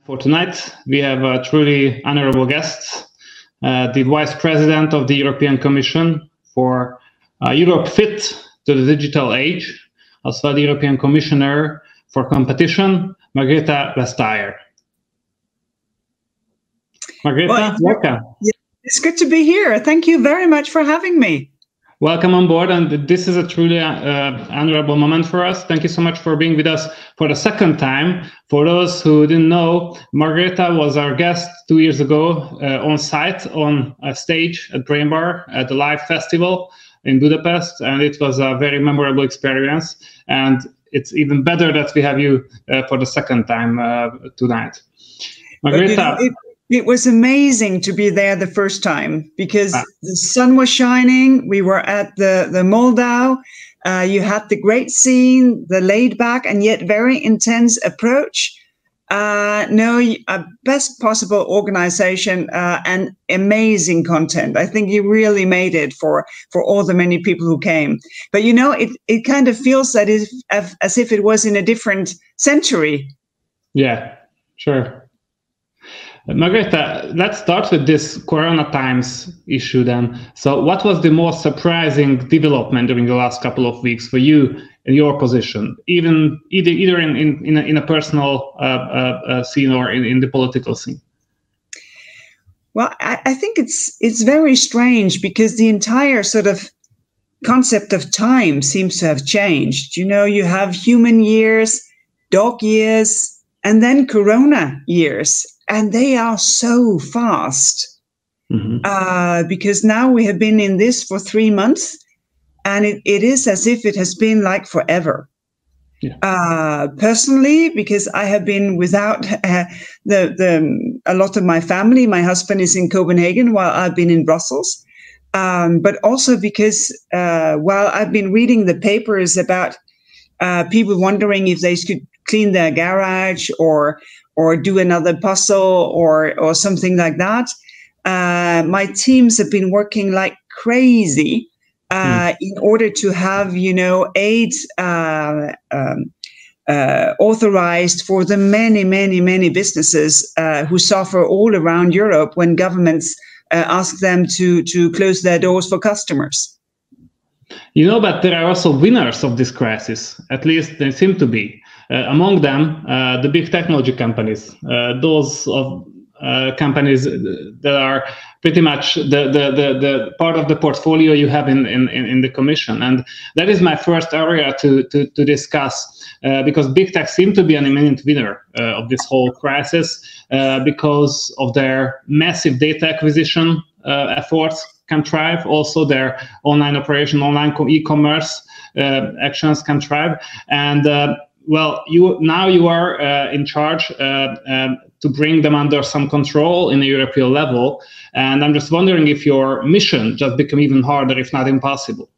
For tonight, we have a truly honorable guest, the Vice President of the European Commission for Europe Fit to the Digital Age, also the European Commissioner for Competition, Margrethe Vestager. Margrethe, welcome. It's good to be here. Thank you very much for having me. Welcome on board, and this is a truly honorable moment for us. Thank you so much for being with us for the second time. For those who didn't know, Margrethe was our guest 2 years ago on site, on a stage at TribeWIRE at the live festival in Budapest, and it was a very memorable experience. And it's even better that we have you for the second time tonight. Margrethe. It was amazing to be there the first time because the sun was shining. We were at the Moldau. You had the great scene, the laid back and yet very intense approach. A best possible organization and amazing content. I think you really made it for all the many people who came. But you know, it kind of feels that as if it was in a different century. Yeah, sure. Margrethe, let's start with this Corona times issue then. So what was the most surprising development during the last couple of weeks for you in your position, either in a personal scene or in the political scene? Well, I think it's very strange because the entire sort of concept of time seems to have changed. You know, you have human years, dog years, and then Corona years. And they are so fast because now we have been in this for 3 months and it is as if it has been like forever. Yeah. Personally, because I have been without a lot of my family. My husband is in Copenhagen while I've been in Brussels. But also because while I've been reading the papers about people wondering if they could clean their garage or do another puzzle or something like that. My teams have been working like crazy in order to have, you know, aid authorized for the many businesses who suffer all around Europe when governments ask them to close their doors for customers. You know, but there are also winners of this crisis, at least they seem to be. Among them, the big technology companies, those of companies that are pretty much the part of the portfolio you have in the Commission. And that is my first area to discuss, because big tech seem to be an eminent winner of this whole crisis because of their massive data acquisition efforts can thrive. Also, their online operation, online e-commerce actions can thrive. And well, you are in charge to bring them under some control in a European level. And I'm just wondering if your mission just become even harder, if not impossible.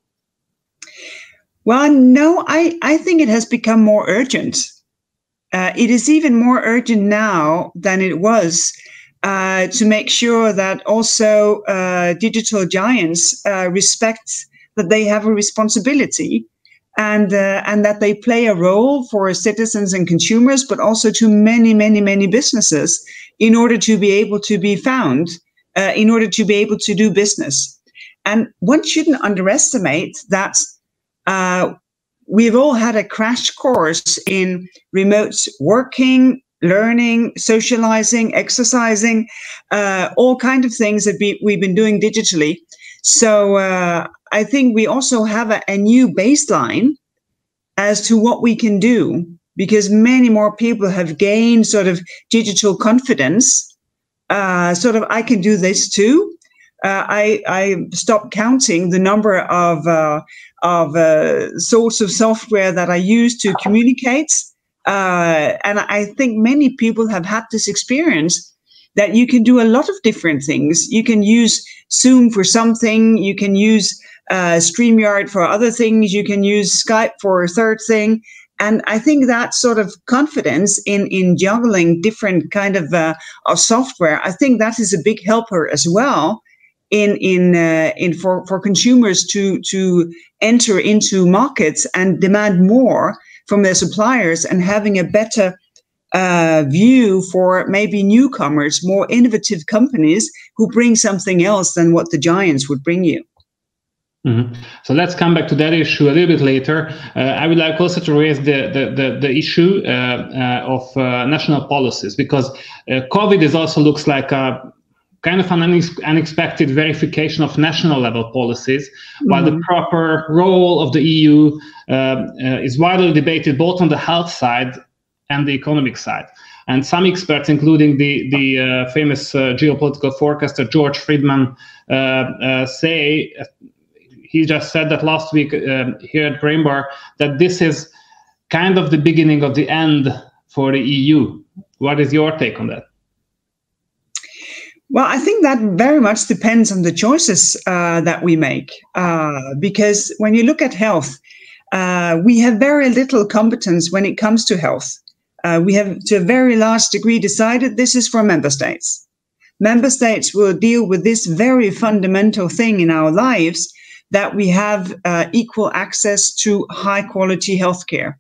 Well, no, I think it has become more urgent. It is even more urgent now than it was to make sure that also digital giants respect that they have a responsibility and that they play a role for citizens and consumers, but also to many businesses in order to be able to be found, in order to be able to do business. And one shouldn't underestimate that we've all had a crash course in remote working, learning, socializing, exercising, all kinds of things that we've been doing digitally. So I think we also have a new baseline as to what we can do, because many more people have gained sort of digital confidence. I can do this too. I stopped counting the number of sorts of software that I use to communicate. And I think many people have had this experience that you can do a lot of different things. You can use Zoom for something. You can use StreamYard for other things. You can use Skype for a third thing. And I think that sort of confidence in juggling different kind of software, I think that is a big helper as well for consumers to enter into markets and demand more from their suppliers and having a better view for maybe newcomers, more innovative companies who bring something else than what the giants would bring you. Mm-hmm. So let's come back to that issue a little bit later. I would like also to raise the issue of national policies, because COVID is also looks like a kind of an unexpected verification of national level policies, while the proper role of the EU is widely debated both on the health side and the economic side. And some experts, including the famous geopolitical forecaster George Friedman, say, he just said that last week here at Brainbar, that this is kind of the beginning of the end for the EU. What is your take on that? Well, I think that very much depends on the choices that we make, because when you look at health, we have very little competence when it comes to health. We have, to a very large degree, decided this is for member states. Member states will deal with this very fundamental thing in our lives, that we have equal access to high quality healthcare.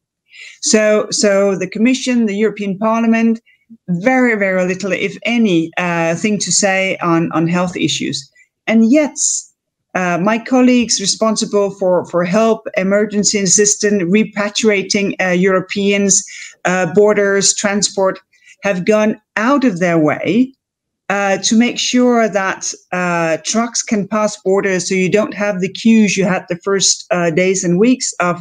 So the Commission, the European Parliament, very, very little, if any, thing to say on health issues. And yet, my colleagues responsible for help, emergency assistance, repatriating Europeans, borders, transport, have gone out of their way to make sure that trucks can pass borders, so you don't have the queues you had the first days and weeks of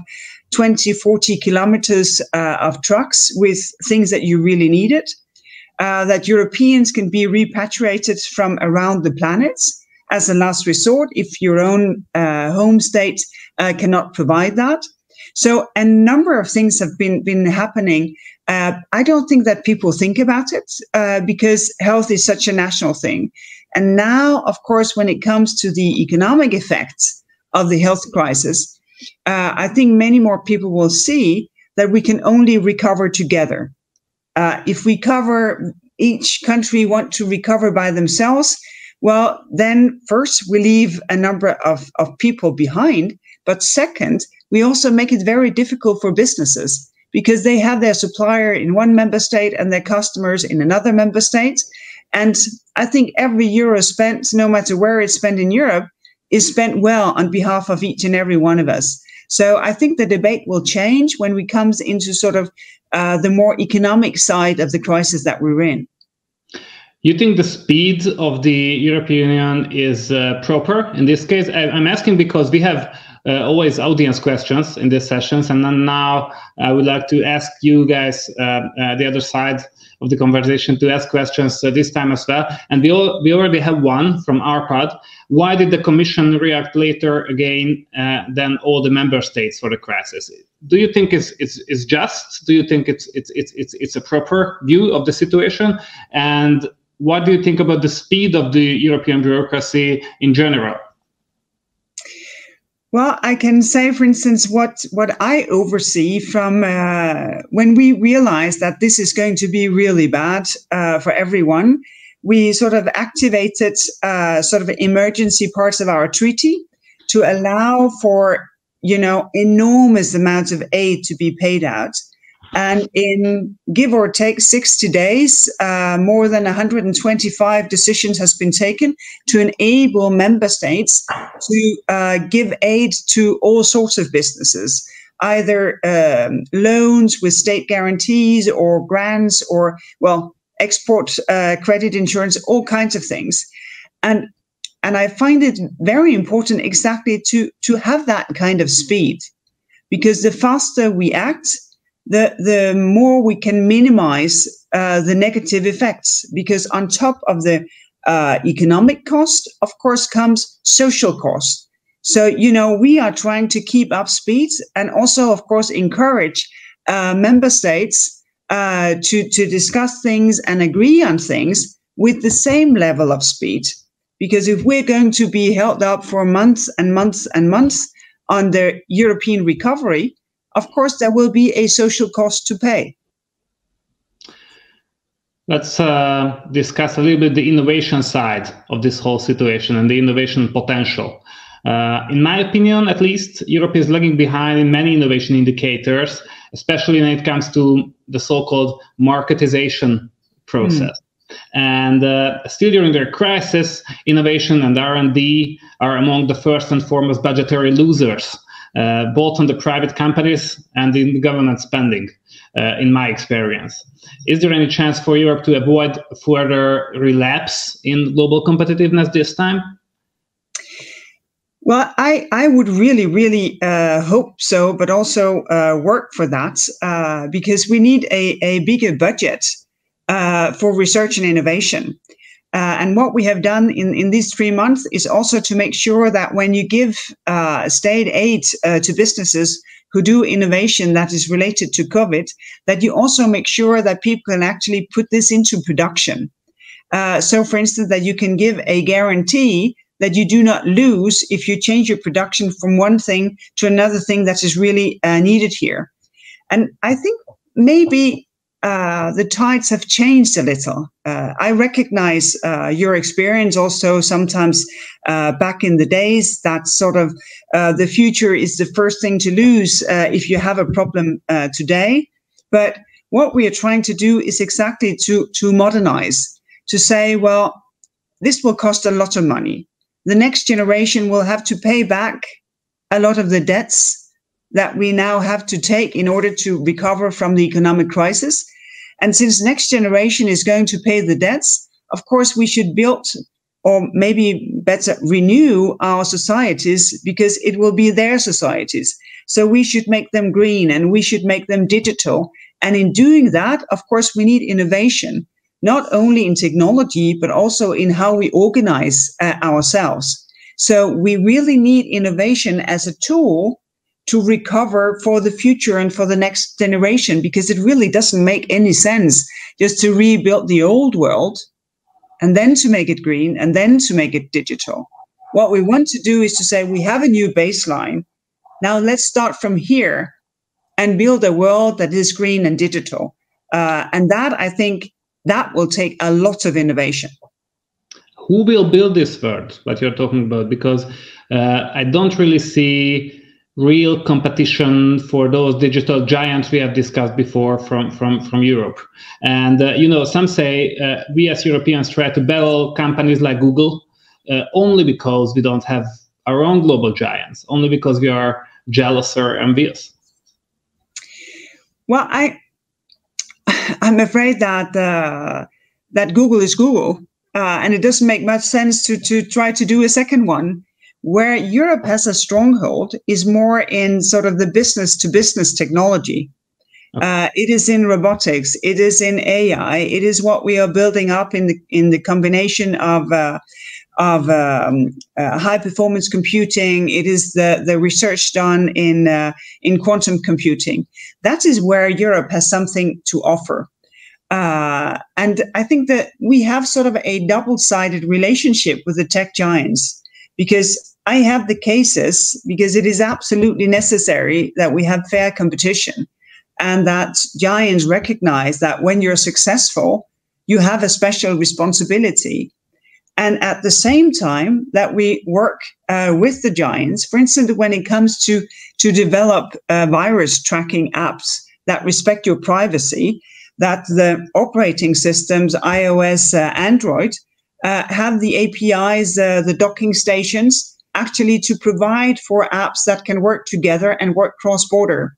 20, 40 kilometers of trucks with things that you really needed, that Europeans can be repatriated from around the planet as a last resort if your own home state cannot provide that. So a number of things have been happening. I don't think that people think about it because health is such a national thing. And now, of course, when it comes to the economic effects of the health crisis, I think many more people will see that we can only recover together. If each country want to recover by themselves, well, then first we leave a number of people behind. But second, we also make it very difficult for businesses because they have their supplier in one member state and their customers in another member state. And I think every euro spent, no matter where it's spent in Europe, is spent well on behalf of each and every one of us. So I think the debate will change when we come into sort of the more economic side of the crisis that we're in. You think the speed of the European Union is proper in this case? I'm asking because we have always audience questions in these sessions, and then now I would like to ask you guys the other side of the conversation to ask questions this time as well. And we already have one from Arpad. Why did the Commission react later again than all the member states for the crisis? Do you think it's just? Do you think it's a proper view of the situation? And what do you think about the speed of the European bureaucracy in general? Well, I can say, for instance, what I oversee from when we realized that this is going to be really bad for everyone, we sort of activated sort of emergency parts of our treaty to allow for, enormous amounts of aid to be paid out. And in give or take 60 days, more than 125 decisions has been taken to enable member states to give aid to all sorts of businesses, either loans with state guarantees or grants or, export credit insurance, all kinds of things. And I find it very important exactly to have that kind of speed, because the faster we act, the more we can minimize the negative effects, because on top of the economic cost, of course, comes social cost. So, we are trying to keep up speed and also, of course, encourage member states to discuss things and agree on things with the same level of speed. Because if we're going to be held up for months and months and months on the European recovery, of course, there will be a social cost to pay. Let's discuss a little bit the innovation side of this whole situation and the innovation potential. In my opinion, at least, Europe is lagging behind in many innovation indicators, especially when it comes to the so-called marketization process. And still during the crisis, innovation and R&D are among the first and foremost budgetary losers, both on the private companies and in the government spending, in my experience. Is there any chance for Europe to avoid further relapse in global competitiveness this time? Well, I would really hope so, but also work for that, because we need a bigger budget for research and innovation. And what we have done in these 3 months is also to make sure that when you give state aid to businesses who do innovation that is related to COVID, that you also make sure that people can actually put this into production. So, for instance, that you can give a guarantee that you do not lose if you change your production from one thing to another thing that is really needed here. And I think maybe the tides have changed a little. I recognize your experience also sometimes back in the days that sort of the future is the first thing to lose if you have a problem today. But what we are trying to do is exactly to modernize, to say, well, this will cost a lot of money. The next generation will have to pay back a lot of the debts that we now have to take in order to recover from the economic crisis. And since next generation is going to pay the debts, of course, we should build, or maybe better renew our societies, because it will be their societies. So we should make them green and we should make them digital. And in doing that, of course, we need innovation, not only in technology, but also in how we organize ourselves. So we really need innovation as a tool to recover for the future and for the next generation, because it really doesn't make any sense just to rebuild the old world and then to make it green and then to make it digital. What we want to do is to say, we have a new baseline. Now let's start from here and build a world that is green and digital. And that, I think, that will take a lot of innovation. Who will build this world, what you're talking about? Because I don't really see real competition for those digital giants we have discussed before from Europe. And, some say we as Europeans try to battle companies like Google only because we don't have our own global giants, only because we are jealous or envious. Well, I'm afraid that that Google is Google, and it doesn't make much sense to try to do a second one. Where Europe has a stronghold is more in sort of the business-to-business technology. It is in robotics. It is in AI. It is what we are building up in the combination of high-performance computing. It is the research done in quantum computing. That is where Europe has something to offer. And I think that we have sort of a double-sided relationship with the tech giants, because I have the cases, because it is absolutely necessary that we have fair competition, and that giants recognize that when you're successful, you have a special responsibility. And at the same time that we work with the giants, for instance, when it comes to develop virus tracking apps that respect your privacy, that the operating systems, iOS, Android, have the APIs, the docking stations, actually to provide for apps that can work together and work cross-border.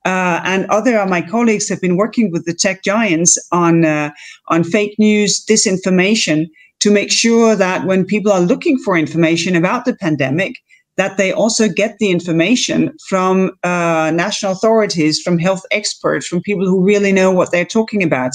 And other of my colleagues have been working with the tech giants on fake news, disinformation, to make sure that when people are looking for information about the pandemic, that they also get the information from national authorities, from health experts, from people who really know what they're talking about.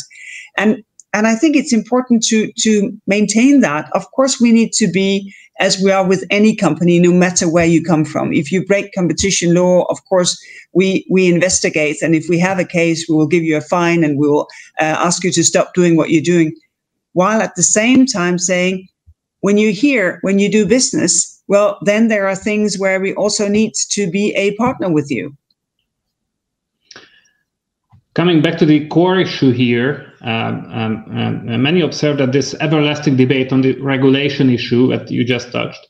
And I think it's important to maintain that. Of course, we need to be, as we are with any company, no matter where you come from. If you break competition law, of course, we investigate. And if we have a case, we will give you a fine and we will ask you to stop doing what you're doing. While at the same time saying, when you do business, well, then there are things where we also need to be a partner with you. Coming back to the core issue here, many observe that this everlasting debate on the regulation issue that you just touched,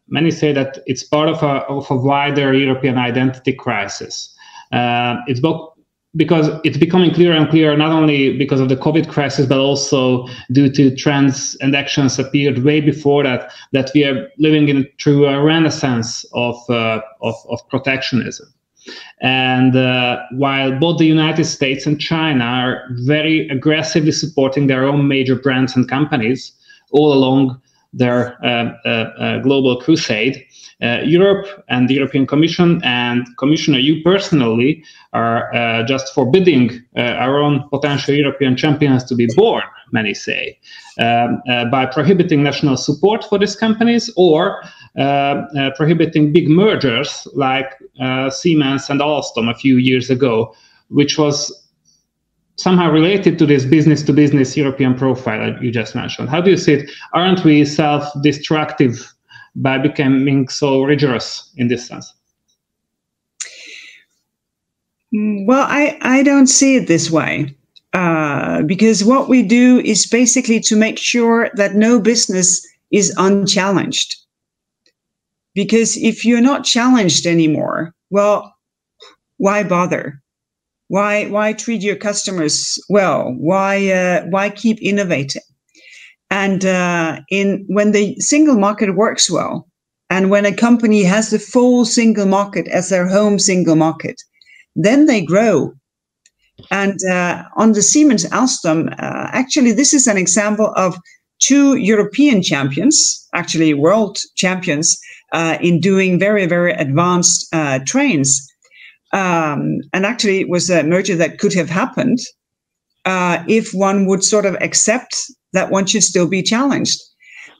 many say that it's part of a wider European identity crisis. It's both because it's becoming clearer and clearer, not only because of the COVID crisis, but also due to trends and actions appeared way before that, that we are living through a renaissance of protectionism. And while both the United States and China are very aggressively supporting their own major brands and companies all along their global crusade, Europe and the European Commission and Commissioner, you personally, are just forbidding our own potential European champions to be born, many say, by prohibiting national support for these companies or prohibiting big mergers like Siemens and Alstom a few years ago, which was somehow related to this business-to-business European profile that you just mentioned. How do you see it? Aren't we self-destructive by becoming so rigorous in this sense? Well, I don't see it this way, because what we do is basically to make sure that no business is unchallenged. Because if you're not challenged anymore, well, why bother? Why treat your customers well? Why keep innovating? And when the single market works well, and when a company has the full single market as their home single market, then they grow. And on the Siemens Alstom, actually, this is an example of two European champions, actually world champions, in doing very, very advanced trains. And actually, it was a merger that could have happened if one would sort of accept that one should still be challenged,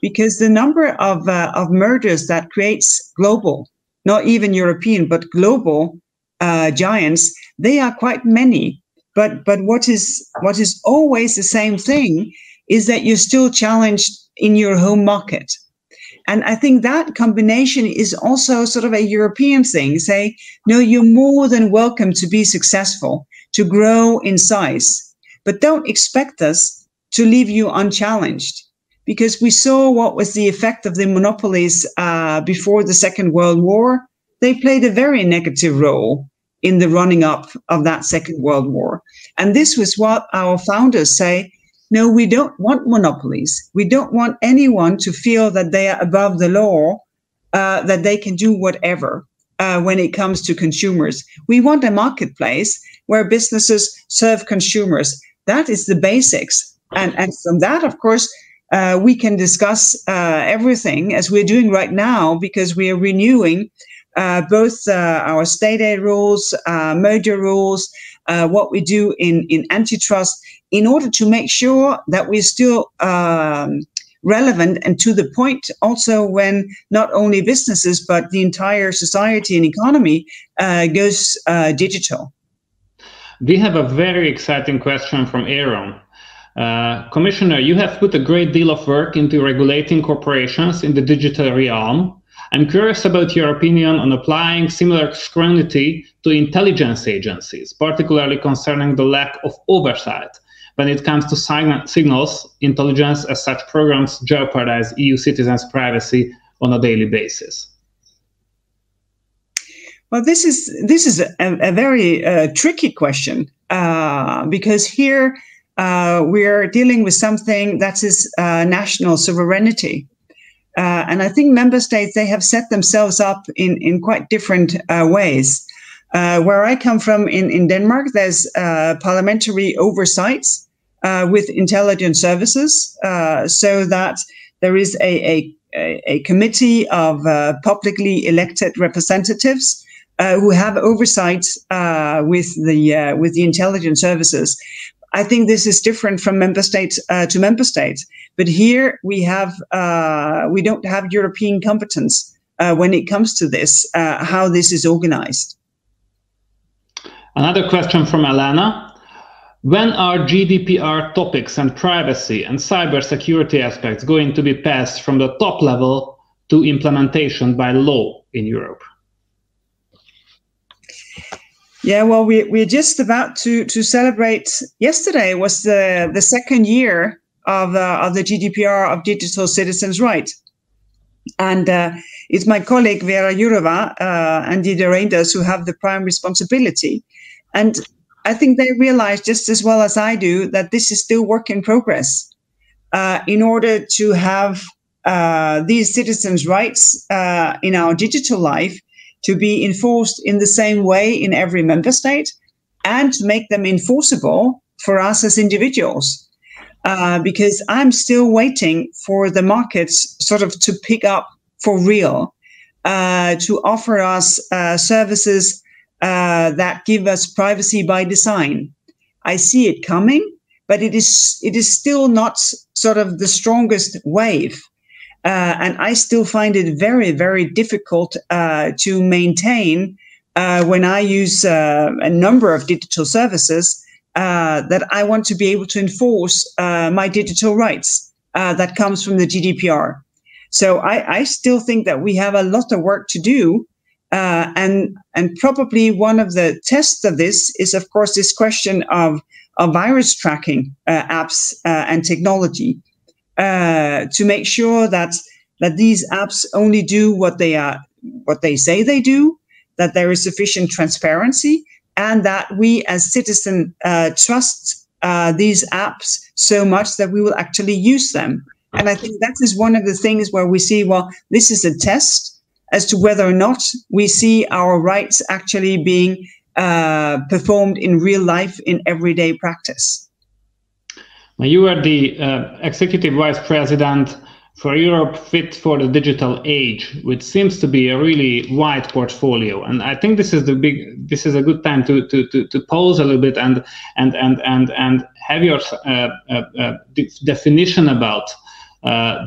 because the number of mergers that creates global, not even European, but global giants, they are quite many. But what is always the same thing is that you're still challenged in your home market. And I think that combination is also sort of a European thing. Say, no, you're more than welcome to be successful, to grow in size, but don't expect us to leave you unchallenged. Because we saw what was the effect of the monopolies before the Second World War. They played a very negative role in the running up of that Second World War. And this was what our founders say. No, we don't want monopolies. We don't want anyone to feel that they are above the law, that they can do whatever when it comes to consumers. We want a marketplace where businesses serve consumers. That is the basics. And from that, of course, we can discuss everything as we're doing right now, because we are renewing both our state aid rules, merger rules, what we do in antitrust, in order to make sure that we're still relevant and to the point also when not only businesses, but the entire society and economy goes digital. We have a very exciting question from Aaron. Commissioner, you have put a great deal of work into regulating corporations in the digital realm. I'm curious about your opinion on applying similar scrutiny to intelligence agencies, particularly concerning the lack of oversight when it comes to signals intelligence, as such programs jeopardize EU citizens' privacy on a daily basis. Well, this is a very tricky question, because here we're dealing with something that is national sovereignty. And I think member states, they have set themselves up in quite different ways. Where I come from in Denmark, there's parliamentary oversights with intelligence services, so that there is a committee of publicly elected representatives who have oversight with the intelligence services. I think this is different from member states to member states. But here we don't have European competence when it comes to this, how this is organized. Another question from Alana. When are GDPR topics and privacy and cybersecurity aspects going to be passed from the top level to implementation by law in Europe? Yeah, well, we're just about to celebrate. Yesterday was the second year of the GDPR, of digital citizens' rights, and it's my colleague Vera Jourova and Didier Reinders who have the prime responsibility. And I think they realize just as well as I do that this is still work in progress. In order to have these citizens' rights in our digital life to be enforced in the same way in every member state, and to make them enforceable for us as individuals. Because I'm still waiting for the markets sort of to pick up for real, to offer us services that give us privacy by design. I see it coming, but it is still not sort of the strongest wave. And I still find it very, very difficult to maintain when I use a number of digital services that I want to be able to enforce my digital rights that comes from the GDPR. So I still think that we have a lot of work to do. And probably one of the tests of this is, of course, this question of virus tracking apps and technology to make sure that these apps only do what they say they do, that there is sufficient transparency, and that we as citizens trust these apps so much that we will actually use them. And I think that is one of the things where we see, well, this is a test as to whether or not we see our rights actually being performed in real life in everyday practice. Now, you are the Executive Vice President for Europe Fit for the Digital Age, which seems to be a really wide portfolio. And I think this is a good time to pause a little bit and have your definition about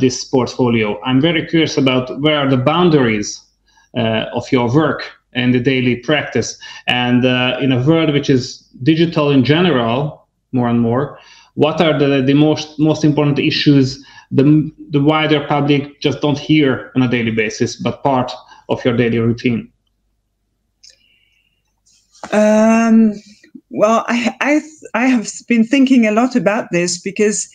this portfolio. I'm very curious about where are the boundaries of your work and the daily practice. And in a world which is digital in general, more and more, what are the most important issues the wider public just don't hear on a daily basis, but part of your daily routine? Well, I have been thinking a lot about this, because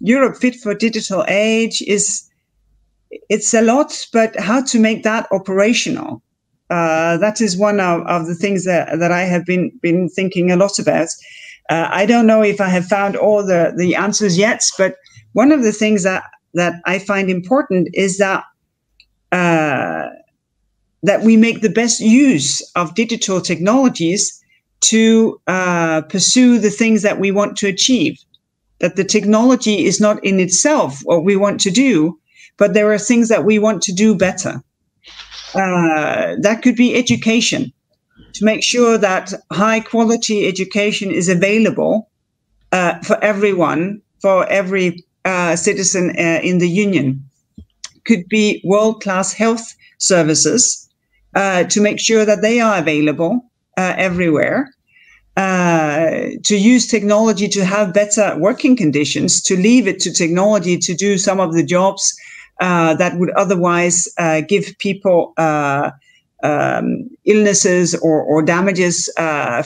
Europe Fit for Digital Age it's a lot, but how to make that operational? That is one of the things that I have been thinking a lot about. I don't know if I have found all the answers yet, but one of the things that I find important is that we make the best use of digital technologies to pursue the things that we want to achieve. That the technology is not in itself what we want to do, but there are things that we want to do better. That could be education, to make sure that high quality education is available for everyone, for every citizen in the Union. Could be world-class health services to make sure that they are available everywhere. To use technology to have better working conditions, to leave it to technology to do some of the jobs that would otherwise give people illnesses or damages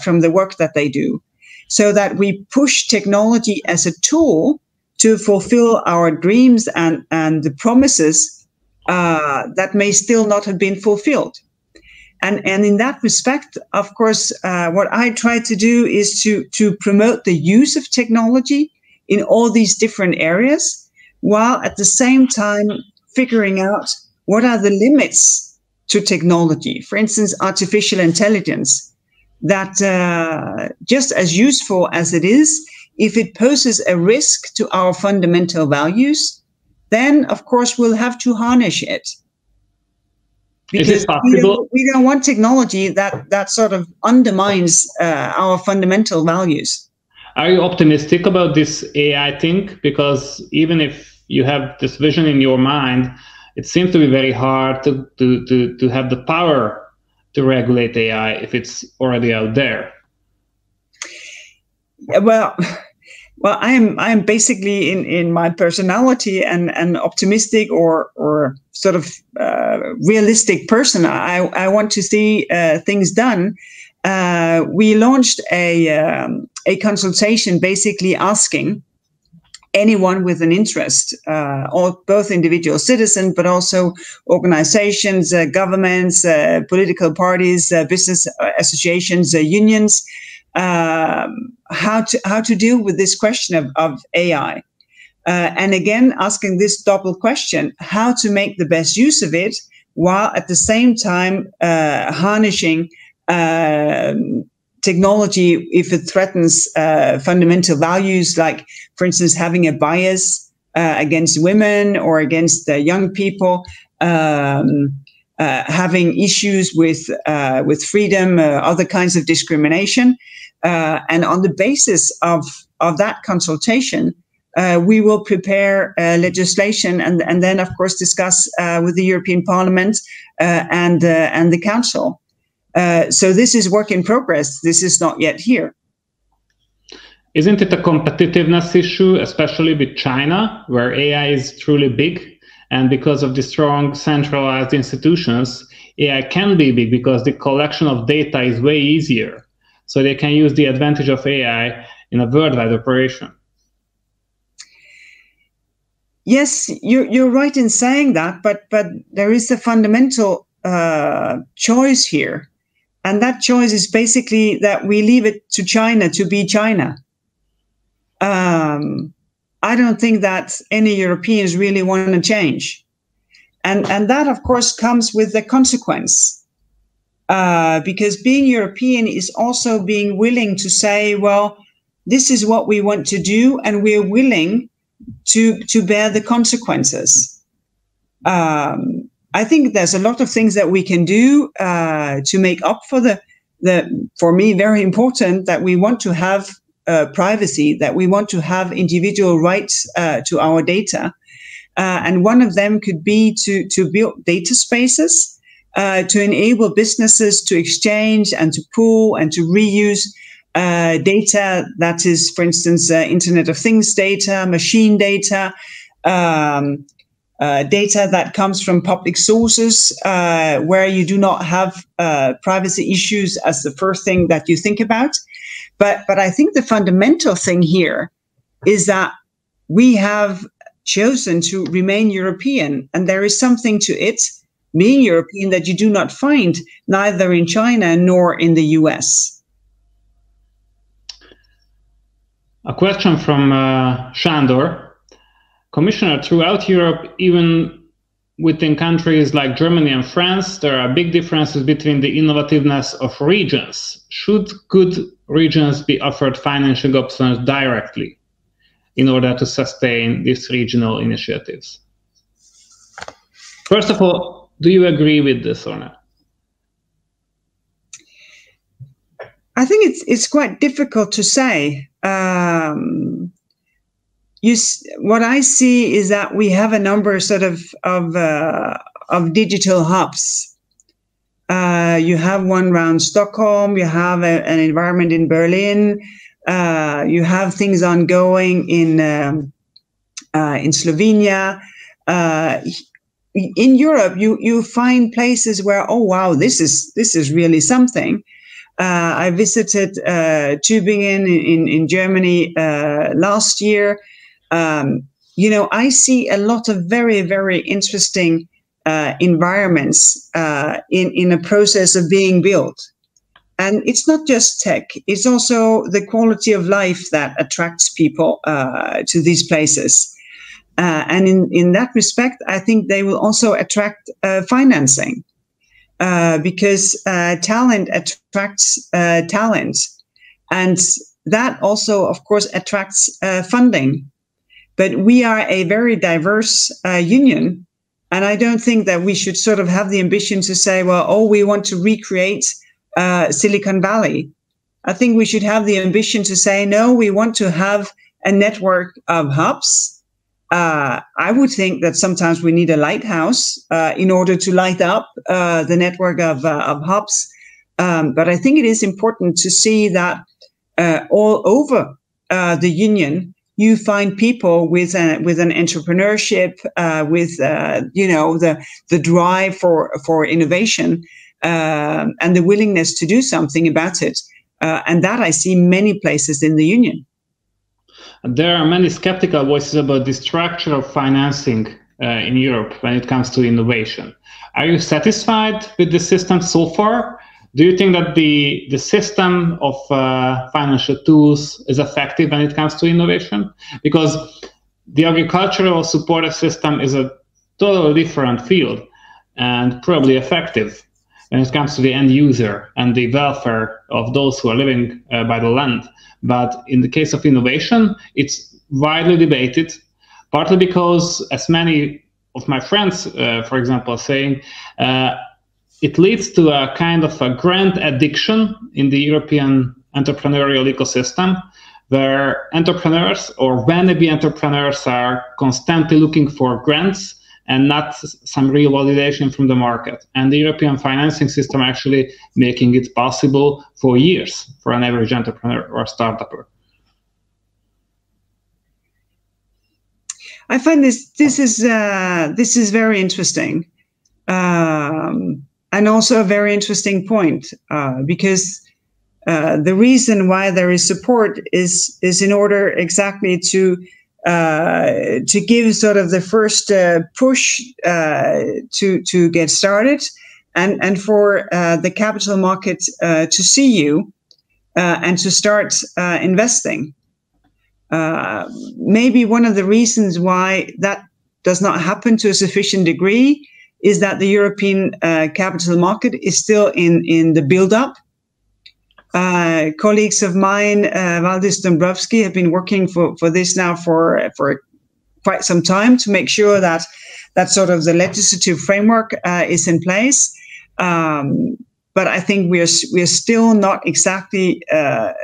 from the work that they do. So that we push technology as a tool to fulfill our dreams and the promises that may still not have been fulfilled. And in that respect, of course, what I try to do is to promote the use of technology in all these different areas, while at the same time figuring out what are the limits to technology. For instance, artificial intelligence, that just as useful as it is, if it poses a risk to our fundamental values, then of course we'll have to harness it. Because is it possible? We don't want technology that sort of undermines our fundamental values. Are you optimistic about this AI thing? Because even if you have this vision in your mind, it seems to be very hard to have the power to regulate AI if it's already out there. Well, I am basically in my personality an optimistic or sort of realistic person. I want to see things done. We launched a consultation, basically asking anyone with an interest, or both individual citizens, but also organizations, governments, political parties, business associations, unions, how to deal with this question of AI. And again, asking this double question, how to make the best use of it while at the same time harnessing technology if it threatens fundamental values, like, for instance, having a bias against women or against young people, having issues with freedom, other kinds of discrimination. And on the basis of that consultation, we will prepare legislation and then, of course, discuss with the European Parliament and the Council. So this is work in progress. This is not yet here. Isn't it a competitiveness issue, especially with China, where AI is truly big? And because of the strong centralized institutions, AI can be big because the collection of data is way easier. So they can use the advantage of AI in a worldwide operation. Yes, you're right in saying that, but there is a fundamental choice here. And that choice is basically that we leave it to China to be China. I don't think that any Europeans really want to change. And that, of course, comes with the consequence. Because being European is also being willing to say, well, this is what we want to do, and we're willing to bear the consequences. I think there's a lot of things that we can do to make up for the for me, very important that we want to have privacy, that we want to have individual rights to our data. And one of them could be to build data spaces to enable businesses to exchange and to pool and to reuse data that is, for instance, Internet of Things data, machine data, data that comes from public sources where you do not have privacy issues as the first thing that you think about. But I think the fundamental thing here is that we have chosen to remain European, and there is something to it, being European, that you do not find neither in China nor in the US. A question from Shandor. Commissioner, throughout Europe, even within countries like Germany and France, there are big differences between the innovativeness of regions. Should good regions be offered financing options directly in order to sustain these regional initiatives? First of all, do you agree with this or not? I think it's quite difficult to say. What I see is that we have a number of digital hubs. You have one around Stockholm. You have an environment in Berlin. You have things ongoing in Slovenia. In Europe, you find places where, oh wow, this is really something. I visited Tübingen in Germany last year. I see a lot of very, very interesting environments in a process of being built. And it's not just tech, it's also the quality of life that attracts people to these places. And in that respect, I think they will also attract financing because talent attracts talent. And that also, of course, attracts funding. But we are a very diverse union. And I don't think that we should sort of have the ambition to say, well, oh, we want to recreate Silicon Valley. I think we should have the ambition to say, no, we want to have a network of hubs. I would think that sometimes we need a lighthouse in order to light up the network of hubs. But I think it is important to see that all over the union, you find people with an entrepreneurship, with the drive for innovation and the willingness to do something about it, and that I see many places in the union. There are many skeptical voices about the structure of financing in Europe when it comes to innovation. Are you satisfied with the system so far? Do you think that the system of financial tools is effective when it comes to innovation? Because the agricultural supportive system is a totally different field and probably effective when it comes to the end user and the welfare of those who are living by the land. But in the case of innovation, it's widely debated, partly because, as many of my friends, for example, are saying, it leads to a kind of a grant addiction in the European entrepreneurial ecosystem, where entrepreneurs or wannabe entrepreneurs are constantly looking for grants and not some real validation from the market. And the European financing system actually making it possible for years for an average entrepreneur or startupper. I find this is very interesting, and also a very interesting point, because the reason why there is support is in order exactly to give sort of the first push to get started, and for the capital market to see you and to start investing. Maybe one of the reasons why that does not happen to a sufficient degree is that the European capital market is still in the build-up. Colleagues of mine, Valdis Dombrovskis, have been working for this now for quite some time to make sure that sort of the legislative framework is in place. But I think we are still not exactly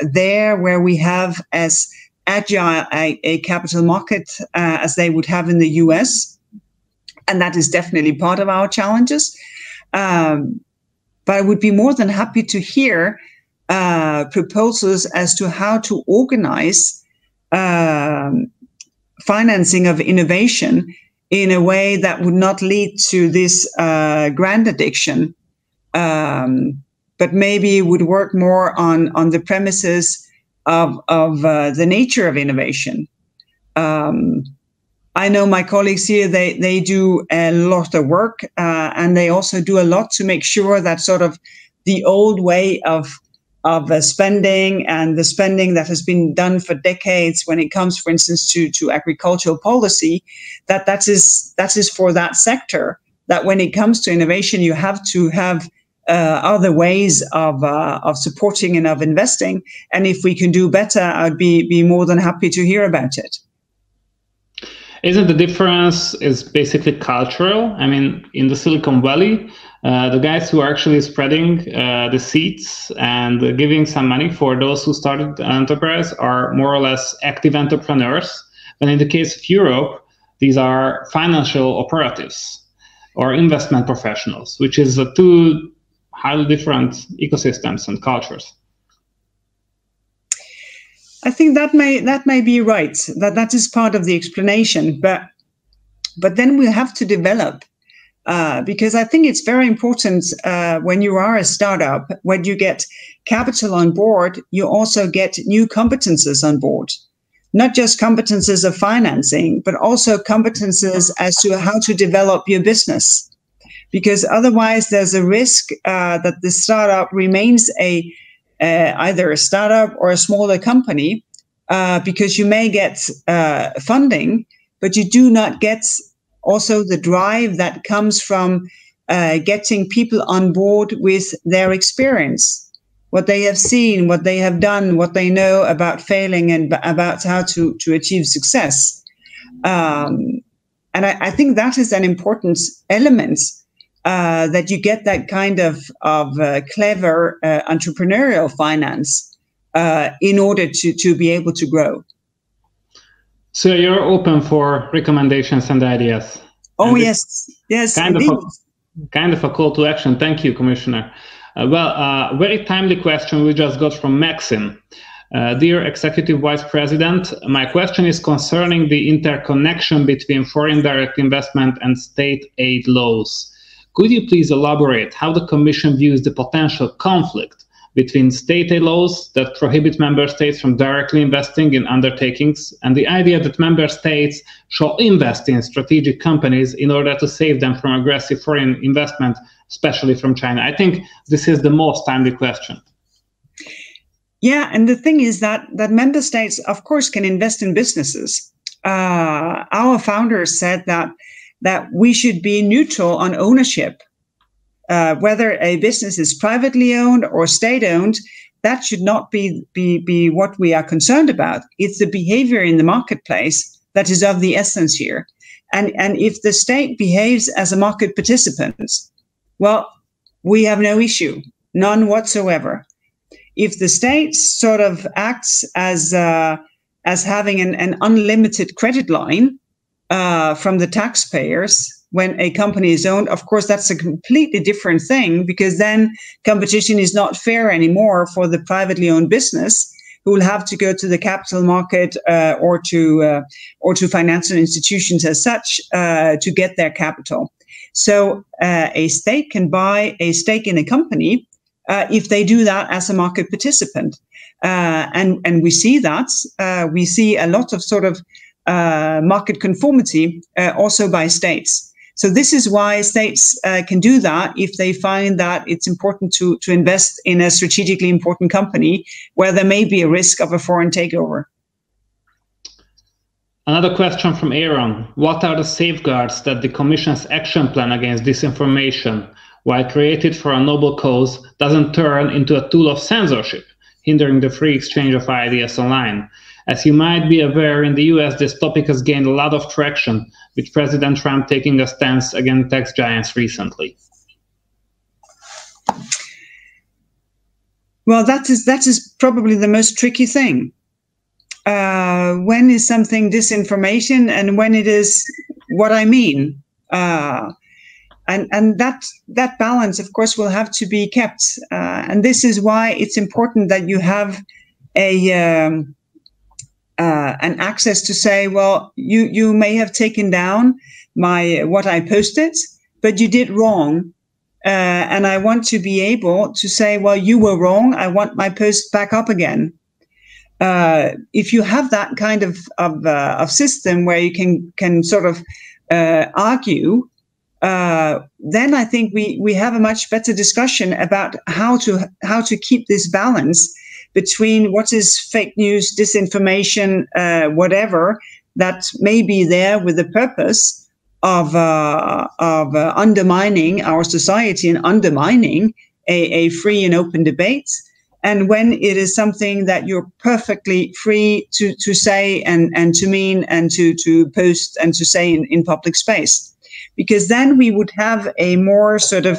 there where we have as agile a capital market as they would have in the US. And that is definitely part of our challenges. But I would be more than happy to hear proposals as to how to organize financing of innovation in a way that would not lead to this grant addiction, but maybe would work more on the premises of the nature of innovation. I know my colleagues here, they do a lot of work, and they also do a lot to make sure that sort of the old way of spending and the spending that has been done for decades when it comes, for instance, to agricultural policy, that is for that sector, that when it comes to innovation, you have to have other ways of supporting and of investing. And if we can do better, I'd be more than happy to hear about it. Isn't the difference is basically cultural? I mean, in the Silicon Valley, the guys who are actually spreading the seeds and giving some money for those who started an enterprise are more or less active entrepreneurs. And in the case of Europe, these are financial operatives or investment professionals, which is two highly different ecosystems and cultures. I think that may be right. That is part of the explanation, but then we have to develop, because I think it's very important when you are a startup, when you get capital on board, you also get new competences on board, not just competences of financing, but also competences as to how to develop your business. Because otherwise, there's a risk that the startup remains either a startup or a smaller company, because you may get funding, but you do not get also the drive that comes from getting people on board with their experience, what they have seen, what they have done, what they know about failing and about how to achieve success. And I think that is an important element. That you get that kind of clever entrepreneurial finance in order to be able to grow. So you're open for recommendations and ideas. Oh, yes, Kind of a call to action. Thank you, Commissioner. Well, very timely question we just got from Maxim. Dear Executive Vice President, my question is concerning the interconnection between foreign direct investment and state aid laws. Could you please elaborate how the Commission views the potential conflict between state aid laws that prohibit member states from directly investing in undertakings and the idea that member states shall invest in strategic companies in order to save them from aggressive foreign investment, especially from China? I think this is the most timely question. Yeah, and the thing is that member states, of course, can invest in businesses. Our founders said that we should be neutral on ownership. Whether a business is privately owned or state-owned, that should not be what we are concerned about. It's the behavior in the marketplace that is of the essence here. And if the state behaves as a market participant, well, we have no issue, none whatsoever. If the state sort of acts as having an unlimited credit line from the taxpayers when a company is owned, of course, that's a completely different thing, because then competition is not fair anymore for the privately owned business, who will have to go to the capital market or to financial institutions as such to get their capital. So a state can buy a stake in a company if they do that as a market participant. And we see that. We see a lot of sort of market conformity also by states. So this is why states can do that if they find that it's important to invest in a strategically important company where there may be a risk of a foreign takeover. Another question from Aaron. What are the safeguards that the Commission's action plan against disinformation, while created for a noble cause, doesn't turn into a tool of censorship, hindering the free exchange of ideas online? As you might be aware, in the US, this topic has gained a lot of traction, with President Trump taking a stance against tech giants recently. Well, that is probably the most tricky thing. When is something disinformation and when it is what I mean? And that balance, of course, will have to be kept. And this is why it's important that you have an access to say, well, you may have taken down what I posted, but you did wrong. And I want to be able to say, well, you were wrong. I want my post back up again. If you have that kind of system where you can sort of argue, then I think we have a much better discussion about how to keep this balance between what is fake news, disinformation, whatever that may be there with the purpose of undermining our society and undermining a free and open debate, and when it is something that you're perfectly free to say and to mean and to post and to say in public space. Because then we would have a more sort of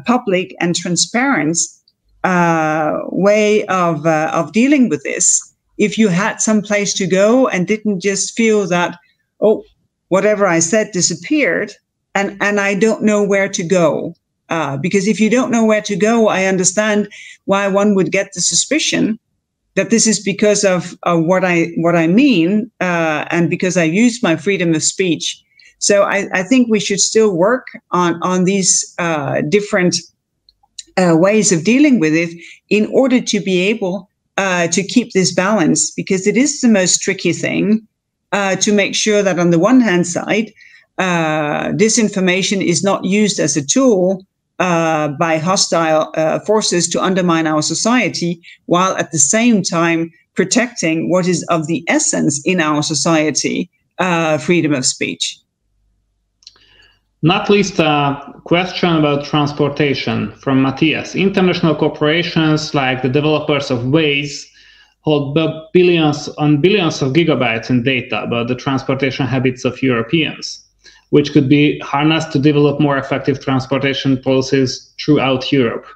public and transparent way of dealing with this. If you had some place to go and didn't just feel that, oh, whatever I said disappeared and I don't know where to go. Because if you don't know where to go, I understand why one would get the suspicion that this is because of what I mean and because I used my freedom of speech. So I think we should still work on these different ways of dealing with it in order to be able to keep this balance, because it is the most tricky thing to make sure that on the one hand side, disinformation is not used as a tool by hostile forces to undermine our society, while at the same time protecting what is of the essence in our society, freedom of speech. Not least a question about transportation from Matthias. International corporations like the developers of Waze hold billions of gigabytes in data about the transportation habits of Europeans, which could be harnessed to develop more effective transportation policies throughout Europe.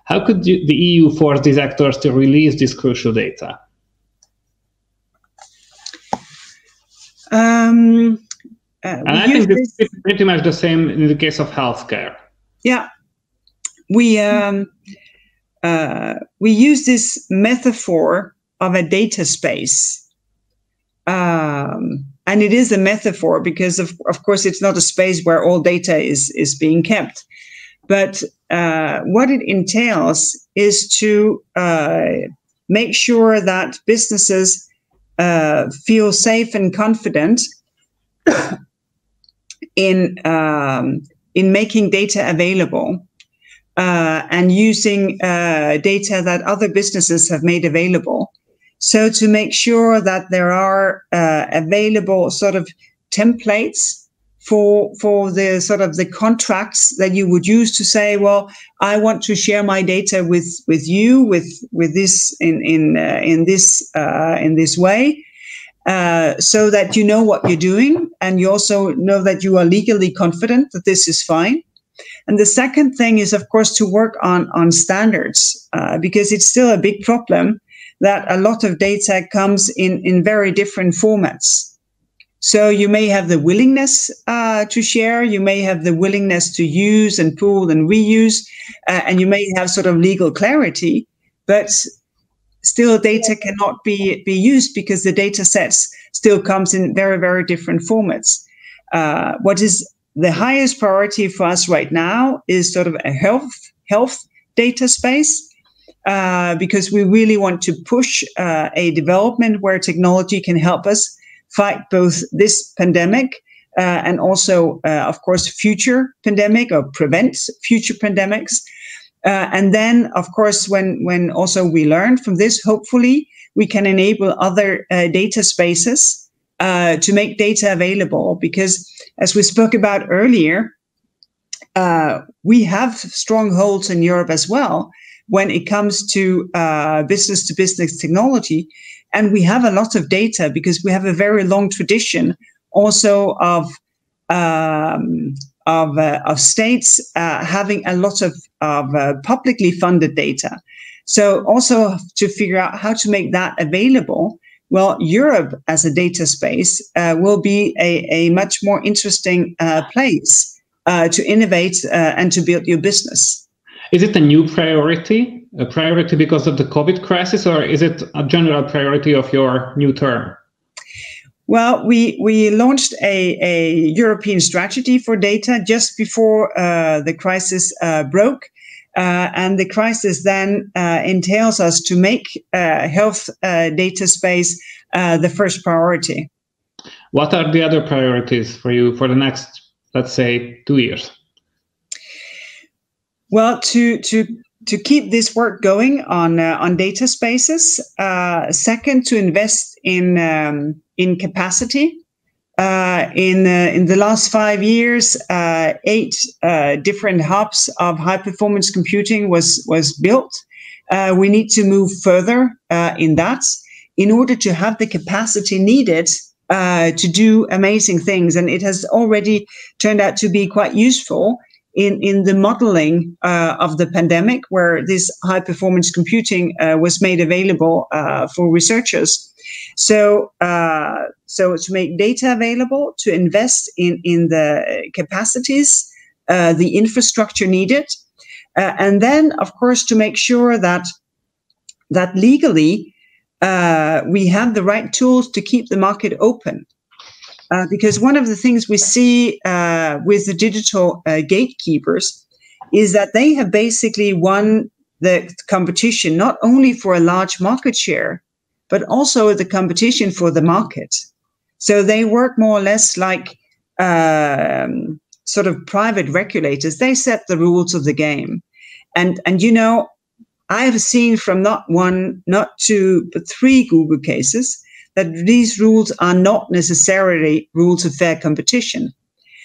How could the EU force these actors to release this crucial data? And I think this is pretty much the same in the case of healthcare. Yeah, we use this metaphor of a data space. And it is a metaphor because, of course, it's not a space where all data is being kept. But what it entails is to make sure that businesses feel safe and confident in making data available and using data that other businesses have made available. So to make sure that there are available sort of templates for the sort of the contracts that you would use to say, well, I want to share my data with you with this in this way, so that you know what you're doing, and you also know that you are legally confident that this is fine. And the second thing is, of course, to work on standards, because it's still a big problem that a lot of data comes in very different formats. So you may have the willingness to share, you may have the willingness to use and pool and reuse, and you may have sort of legal clarity, but still data cannot be used because the data sets still comes in very, very different formats. What is the highest priority for us right now is sort of a health data space, because we really want to push a development where technology can help us fight both this pandemic and also, of course, future pandemic, or prevent future pandemics. And then, of course, when also we learn from this, hopefully we can enable other data spaces to make data available. Because as we spoke about earlier, we have strongholds in Europe as well when it comes to business-to-business technology. And we have a lot of data because we have a very long tradition also of states having a lot of publicly funded data. So also to figure out how to make that available, well, Europe as a data space will be a much more interesting place to innovate and to build your business. Is it a new priority because of the COVID crisis, or is it a general priority of your new term? Well, we launched a European strategy for data just before the crisis broke. And the crisis then entails us to make health data space the first priority. What are the other priorities for you for the next, let's say, 2 years? Well, to keep this work going on data spaces. Second, to invest in capacity. In the last 5 years, 8 different hubs of high performance computing was built. We need to move further in that in order to have the capacity needed to do amazing things. And it has already turned out to be quite useful in the modeling of the pandemic, where this high performance computing was made available for researchers. So to make data available, to invest in the capacities, the infrastructure needed, and then, of course, to make sure that legally we have the right tools to keep the market open. Because one of the things we see with the digital gatekeepers is that they have basically won the competition, not only for a large market share, but also the competition for the market. So they work more or less like sort of private regulators. They set the rules of the game. And you know, I have seen from not 1, not 2, but 3 Google cases that these rules are not necessarily rules of fair competition.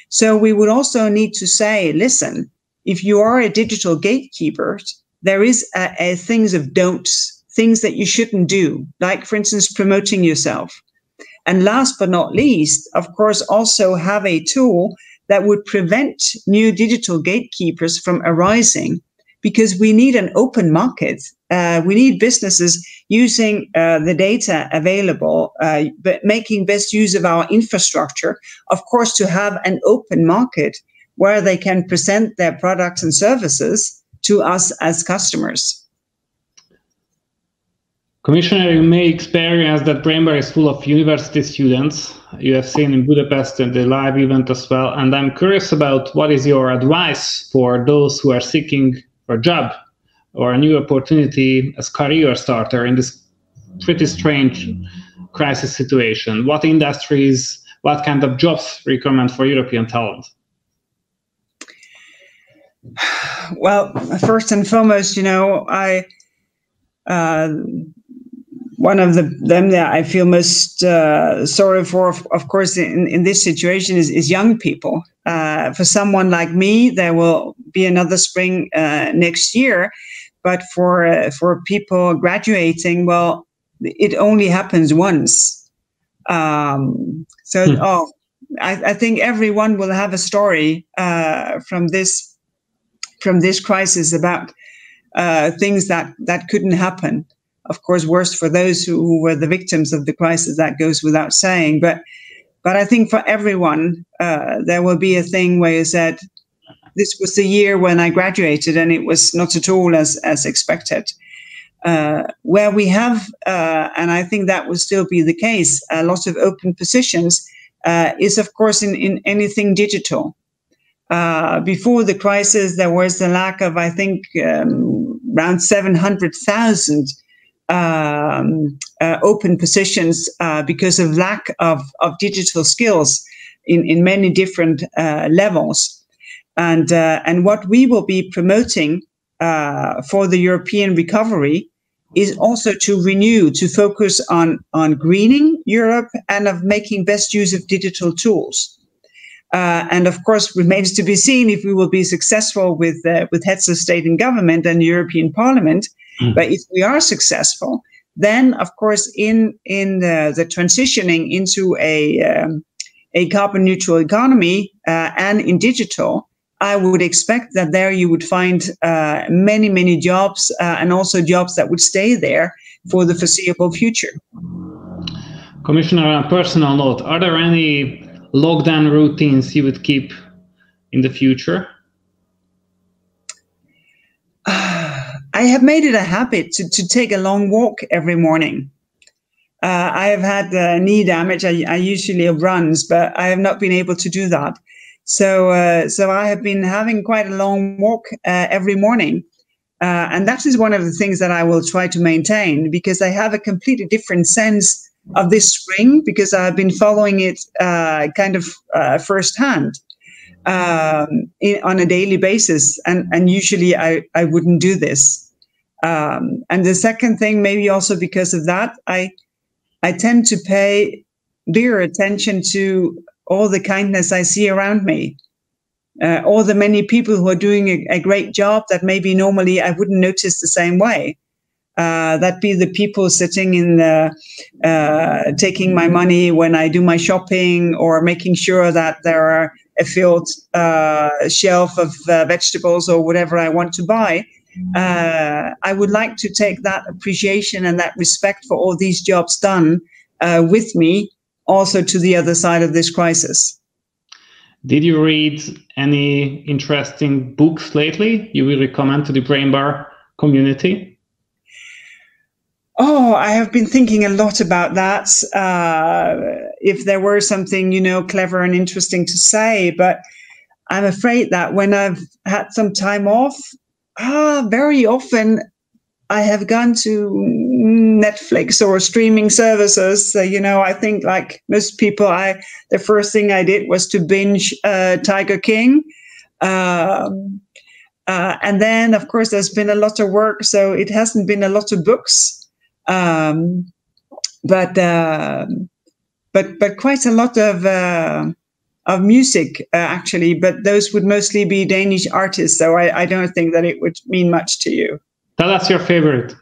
So we would also need to say, listen, if you are a digital gatekeeper, there is a things of don'ts, things that you shouldn't do, like, for instance, promoting yourself. And last but not least, of course, also have a tool that would prevent new digital gatekeepers from arising, because we need an open market. We need businesses using the data available, but making best use of our infrastructure, of course, to have an open market where they can present their products and services to us as customers. Commissioner, you may experience that BrainBar is full of university students. You have seen in Budapest in the live event as well. And I'm curious about what is your advice for those who are seeking a job or a new opportunity as career starter in this pretty strange crisis situation. What industries, what kind of jobs recommend for European talent? Well, first and foremost, one of them that I feel most sorry for, of course, in this situation is young people. For someone like me, there will be another spring next year. But for people graduating, well, it only happens once. I think everyone will have a story from this crisis about things that couldn't happen. Of course, worst for those who were the victims of the crisis, that goes without saying. But I think for everyone, there will be a thing where you said, this was the year when I graduated and it was not at all as expected. Where we have, and I think that will still be the case, a lot of open positions is, of course, in anything digital. Before the crisis, there was a lack of, I think, around 700,000 open positions because of lack of digital skills in many different levels. And what we will be promoting for the European recovery is also to focus on greening Europe and of making best use of digital tools. And of course, remains to be seen if we will be successful with heads of state and government and the European Parliament. But if we are successful, then of course, in the transitioning into a carbon neutral economy and in digital, I would expect that there you would find many jobs and also jobs that would stay there for the foreseeable future. Commissioner, on a personal note, are there any lockdown routines you would keep in the future? I have made it a habit to take a long walk every morning. I have had knee damage. I usually have runs, but I have not been able to do that. So I have been having quite a long walk every morning. And that is one of the things that I will try to maintain, because I have a completely different sense of this spring, because I've been following it kind of firsthand on a daily basis. And usually I wouldn't do this. And the second thing, maybe also because of that, I tend to pay bigger attention to all the kindness I see around me, all the many people who are doing a great job that maybe normally I wouldn't notice the same way. That be the people sitting in taking my money when I do my shopping, or making sure that there are a filled shelf of vegetables or whatever I want to buy. I would like to take that appreciation and that respect for all these jobs done with me also to the other side of this crisis. Did you read any interesting books lately you will recommend to the BrainBar community? Oh, I have been thinking a lot about that. If there were something, clever and interesting to say, but I'm afraid that when I've had some time off, very often I have gone to Netflix or streaming services. I think like most people, the first thing I did was to binge Tiger King. And then, of course, there's been a lot of work, so it hasn't been a lot of books. But quite a lot of music, actually. But those would mostly be Danish artists, so I don't think that it would mean much to you. Tell us your favorite.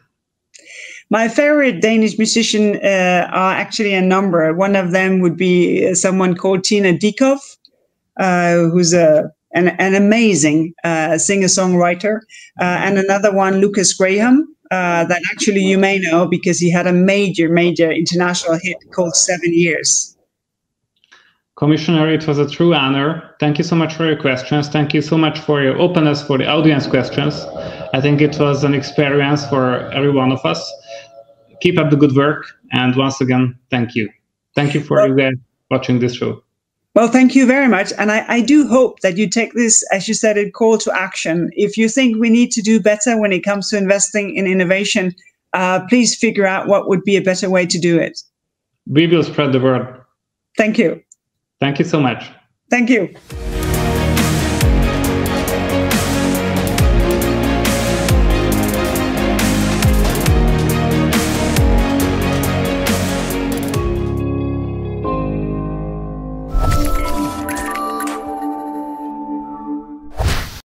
My favorite Danish musician are actually a number. One of them would be someone called Tina Dikov, who's an amazing singer-songwriter, and another one, Lucas Graham, that actually you may know because he had a major international hit called 7 Years. Commissioner, it was a true honor. Thank you so much for your questions. Thank you so much for your openness for the audience questions. I think it was an experience for every one of us. keep up the good work. And once again, thank you. Thank you for you guys watching this show. Well, thank you very much. And I do hope that you take this, as you said, a call to action. If you think we need to do better when it comes to investing in innovation, please figure out what would be a better way to do it. We will spread the word. Thank you. Thank you so much. Thank you.